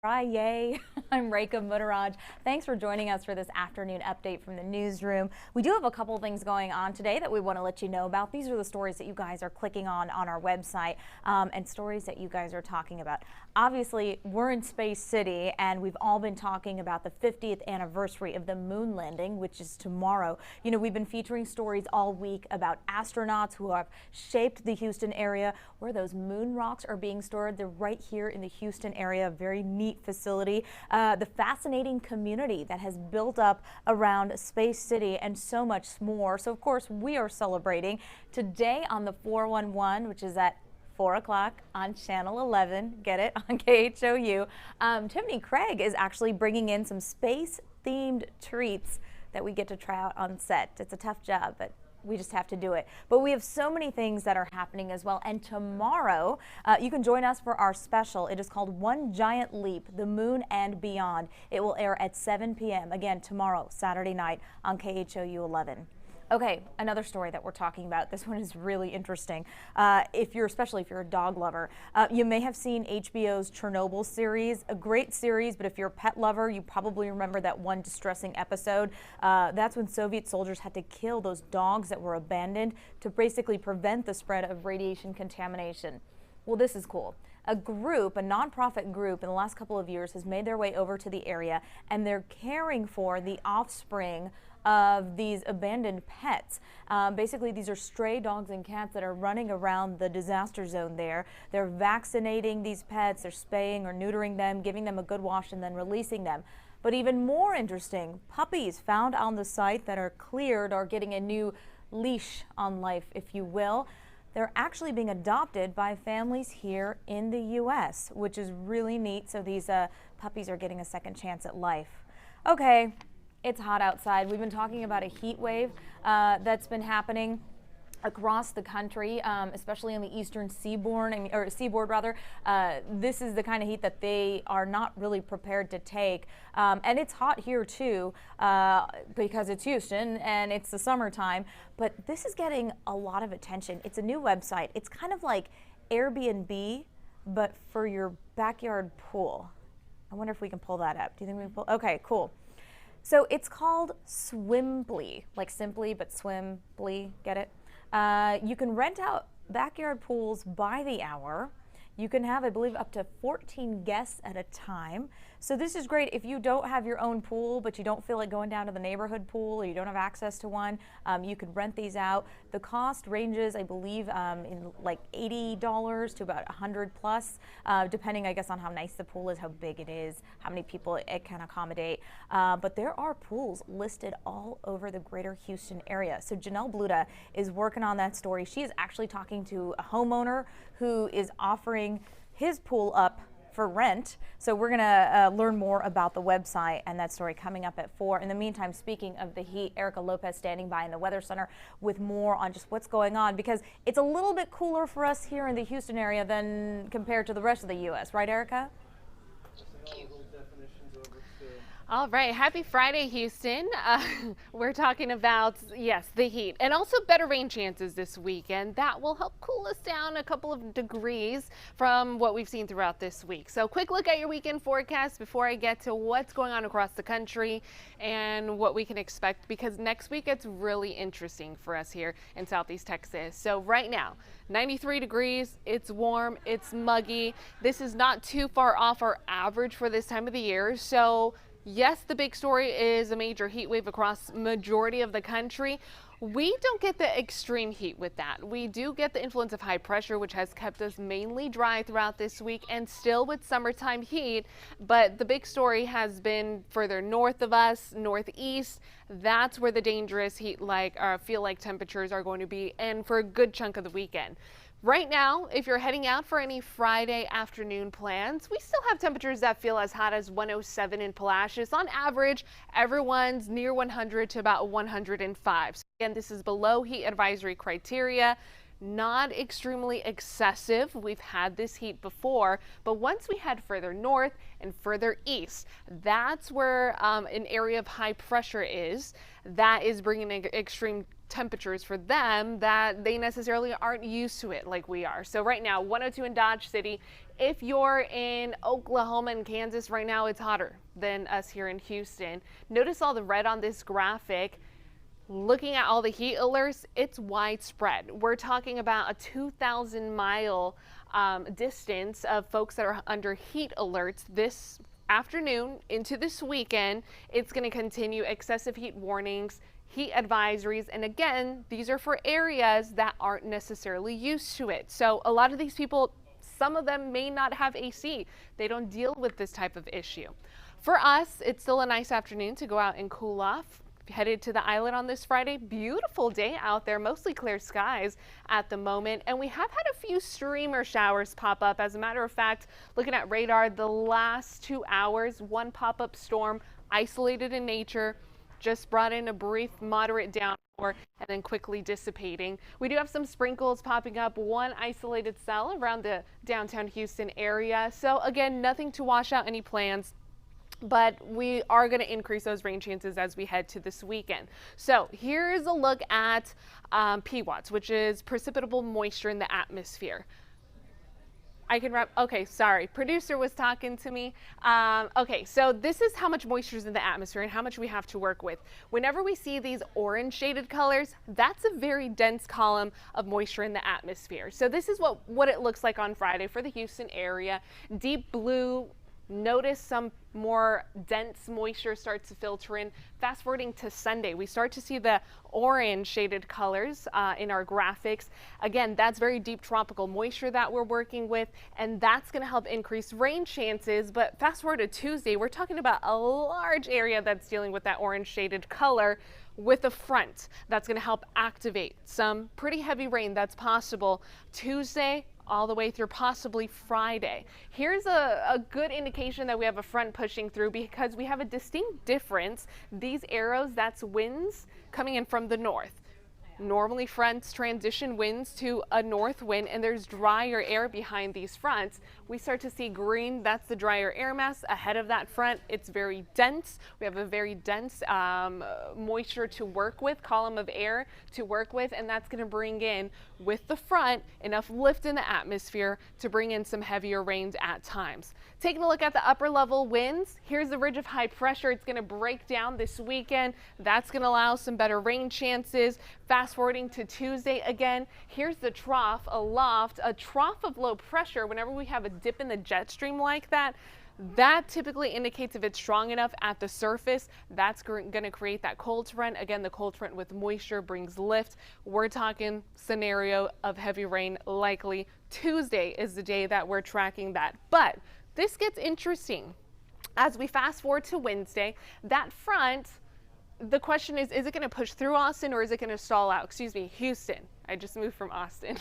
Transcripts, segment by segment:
Yay. I'm Rekha Muttaraj. Thanks for joining us for this afternoon update from the newsroom. We do have a couple things going on today that we want to let you know about. These are the stories that you guys are clicking on our website and stories that you guys are talking about. Obviously, we're in Space City and we've all been talking about the 50th anniversary of the moon landing, which is tomorrow. You know, we've been featuring stories all week about astronauts who have shaped the Houston area, where those moon rocks are being stored. They're right here in the Houston area, very neat facility, the fascinating community that has built up around Space City, and so much more. So, of course, we are celebrating today on the 411, which is at 4 o'clock on Channel 11. Get it? On KHOU. Tiffany Craig is actually bringing in some space-themed treats that we get to try out on set. It's a tough job, but we just have to do it. But we have so many things that are happening as well. And tomorrow, you can join us for our special. It is called One Giant Leap, the Moon and Beyond. It will air at 7 p.m. Again, tomorrow, Saturday night on KHOU 11. Okay, another story that we're talking about. This one is really interesting. Especially if you're a dog lover, you may have seen HBO's Chernobyl series, a great series, but if you're a pet lover, you probably remember that one distressing episode. That's when Soviet soldiers had to kill those dogs that were abandoned to basically prevent the spread of radiation contamination. Well, this is cool. A nonprofit group in the last couple of years has made their way over to the area, and they're caring for the offspring of these abandoned pets. Basically, these are stray dogs and cats that are running around the disaster zone there. They're vaccinating these pets, they're spaying or neutering them, giving them a good wash, and then releasing them. But even more interesting, puppies found on the site that are cleared are getting a new leash on life, if you will. They're actually being adopted by families here in the U.S., which is really neat. So these puppies are getting a second chance at life. Okay, it's hot outside. We've been talking about a heat wave that's been happening across the country, especially on the eastern seaboard. This is the kind of heat that they are not really prepared to take. And it's hot here too, because it's Houston and it's the summertime. But this is getting a lot of attention. It's a new website. It's kind of like Airbnb, but for your backyard pool. I wonder if we can pull that up. Do you think we can pull? Okay, cool. So it's called Swimply, like simply, but Swimply, get it? You can rent out backyard pools by the hour. You can have, I believe, up to 14 guests at a time. So this is great if you don't have your own pool, but you don't feel like going down to the neighborhood pool, or you don't have access to one. You could rent these out. The cost ranges, I believe, in like $80 to about $100 plus, depending, I guess, on how nice the pool is, how big it is, how many people it can accommodate. But there are pools listed all over the greater Houston area. So Janelle Bluda is working on that story. She is actually talking to a homeowner who is offering his pool up for rent. So we're going to learn more about the website and that story coming up at 4. In the meantime, speaking of the heat, Erica Lopez standing by in the Weather Center with more on just what's going on, because it's a little bit cooler for us here in the Houston area than compared to the rest of the U.S. Right, Erica? All right, happy Friday, Houston. We're talking about, yes, the heat and also better rain chances this weekend. That will help cool us down a couple of degrees from what we've seen throughout this week. So quick look at your weekend forecast before I get to what's going on across the country and what we can expect, because next week it's really interesting for us here in Southeast Texas. So right now, 93 degrees, it's warm, it's muggy. This is not too far off our average for this time of the year. So yes, the big story is a major heat wave across majority of the country. We don't get the extreme heat with that. We do get the influence of high pressure, which has kept us mainly dry throughout this week and still with summertime heat. But the big story has been further north of us, northeast. That's where the dangerous heat feel like temperatures are going to be, and for a good chunk of the weekend. Right now, if you're heading out for any Friday afternoon plans, we still have temperatures that feel as hot as 107 in Palacios. On average, everyone's near 100 to about 105. So again, this is below heat advisory criteria. Not extremely excessive. We've had this heat before, but once we head further north and further east, that's where an area of high pressure is. That is bringing extreme temperatures for them that they necessarily aren't used to it like we are. So right now, 102 in Dodge City. If you're in Oklahoma and Kansas right now, it's hotter than us here in Houston. Notice all the red on this graphic. Looking at all the heat alerts, it's widespread. We're talking about a 2,000-mile distance of folks that are under heat alerts this afternoon into this weekend. It's going to continue excessive heat warnings, heat advisories, and again, these are for areas that aren't necessarily used to it. So a lot of these people, some of them may not have AC. They don't deal with this type of issue. For us, it's still a nice afternoon to go out and cool off. Headed to the island on this Friday. Beautiful day out there, mostly clear skies at the moment, and we have had a few streamer showers pop up. As a matter of fact, looking at radar, the last 2 hours, one pop-up storm isolated in nature just brought in a brief moderate downpour and then quickly dissipating. We do have some sprinkles popping up, one isolated cell around the downtown Houston area. So again, nothing to wash out any plans, but we are going to increase those rain chances as we head to this weekend. So here's a look at PWATS, which is precipitable moisture in the atmosphere. I can wrap. Okay, sorry. Producer was talking to me. Okay, so this is how much moisture is in the atmosphere and how much we have to work with. Whenever we see these orange shaded colors, that's a very dense column of moisture in the atmosphere. So this is what it looks like on Friday for the Houston area. Deep blue. Notice some more dense moisture starts to filter in. Fast forwarding to Sunday, we start to see the orange shaded colors in our graphics. Again, that's very deep tropical moisture that we're working with, and that's going to help increase rain chances. But fast forward to Tuesday, we're talking about a large area that's dealing with that orange shaded color with a front that's going to help activate some pretty heavy rain that's possible Tuesday all the way through possibly Friday. Here's a good indication that we have a front pushing through because we have a distinct difference. These arrows, that's winds coming in from the north. Normally fronts transition winds to a north wind and there's drier air behind these fronts. We start to see green, that's the drier air mass ahead of that front. It's very dense. We have a very dense moisture to work with, column of air to work with, and that's going to bring in with the front enough lift in the atmosphere to bring in some heavier rains at times. Taking a look at the upper level winds, here's the ridge of high pressure. It's going to break down this weekend. That's going to allow some better rain chances. Fast forwarding to Tuesday again, here's the trough aloft, a trough of low pressure. Whenever we have a dip in the jet stream like that, that typically indicates if it's strong enough at the surface, that's going to create that cold front. Again, the cold front with moisture brings lift. We're talking scenario of heavy rain likely. Tuesday is the day that we're tracking that. But this gets interesting. As we fast forward to Wednesday, that front, the question is it going to push through Austin or is it going to stall out? Excuse me, Houston. I just moved from Austin.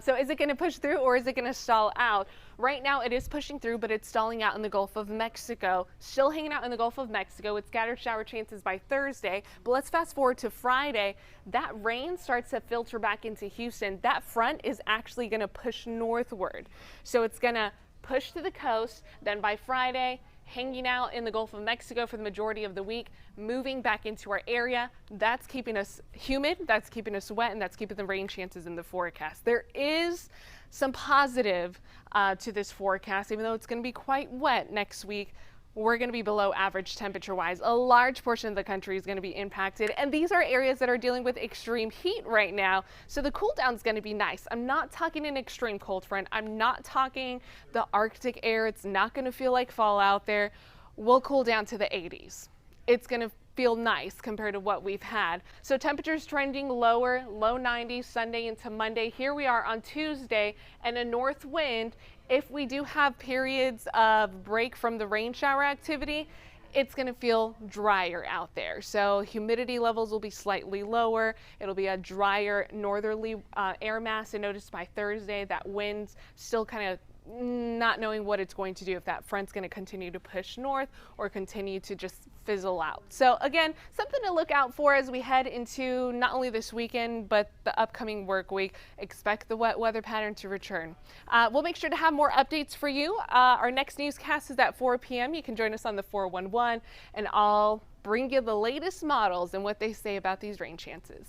So is it going to push through or is it going to stall out? Right now it is pushing through, but it's stalling out in the Gulf of Mexico. Still hanging out in the Gulf of Mexico with scattered shower chances by Thursday. But let's fast forward to Friday. That rain starts to filter back into Houston. That front is actually going to push northward. So it's going to push to the coast. Then by Friday, hanging out in the Gulf of Mexico for the majority of the week, moving back into our area. That's keeping us humid, that's keeping us wet, and that's keeping the rain chances in the forecast. There is some positive to this forecast, even though it's going to be quite wet next week. We're going to be below average temperature-wise. A large portion of the country is going to be impacted, and these are areas that are dealing with extreme heat right now, so the cool down is going to be nice. I'm not talking an extreme cold front. I'm not talking the Arctic air. It's not going to feel like fall out there. We'll cool down to the 80s. It's going to feel nice compared to what we've had. So temperatures trending lower, low 90s Sunday into Monday. Here we are on Tuesday, and a north wind. If we do have periods of break from the rain shower activity, it's going to feel drier out there. So humidity levels will be slightly lower. It'll be a drier northerly air mass. And notice by Thursday that wind's still kind of not knowing what it's going to do, if that front's going to continue to push north or continue to just fizzle out. So again, something to look out for as we head into not only this weekend, but the upcoming work week. Expect the wet weather pattern to return. We'll make sure to have more updates for you. Our next newscast is at 4 p.m. You can join us on the 411, and I'll bring you the latest models and what they say about these rain chances.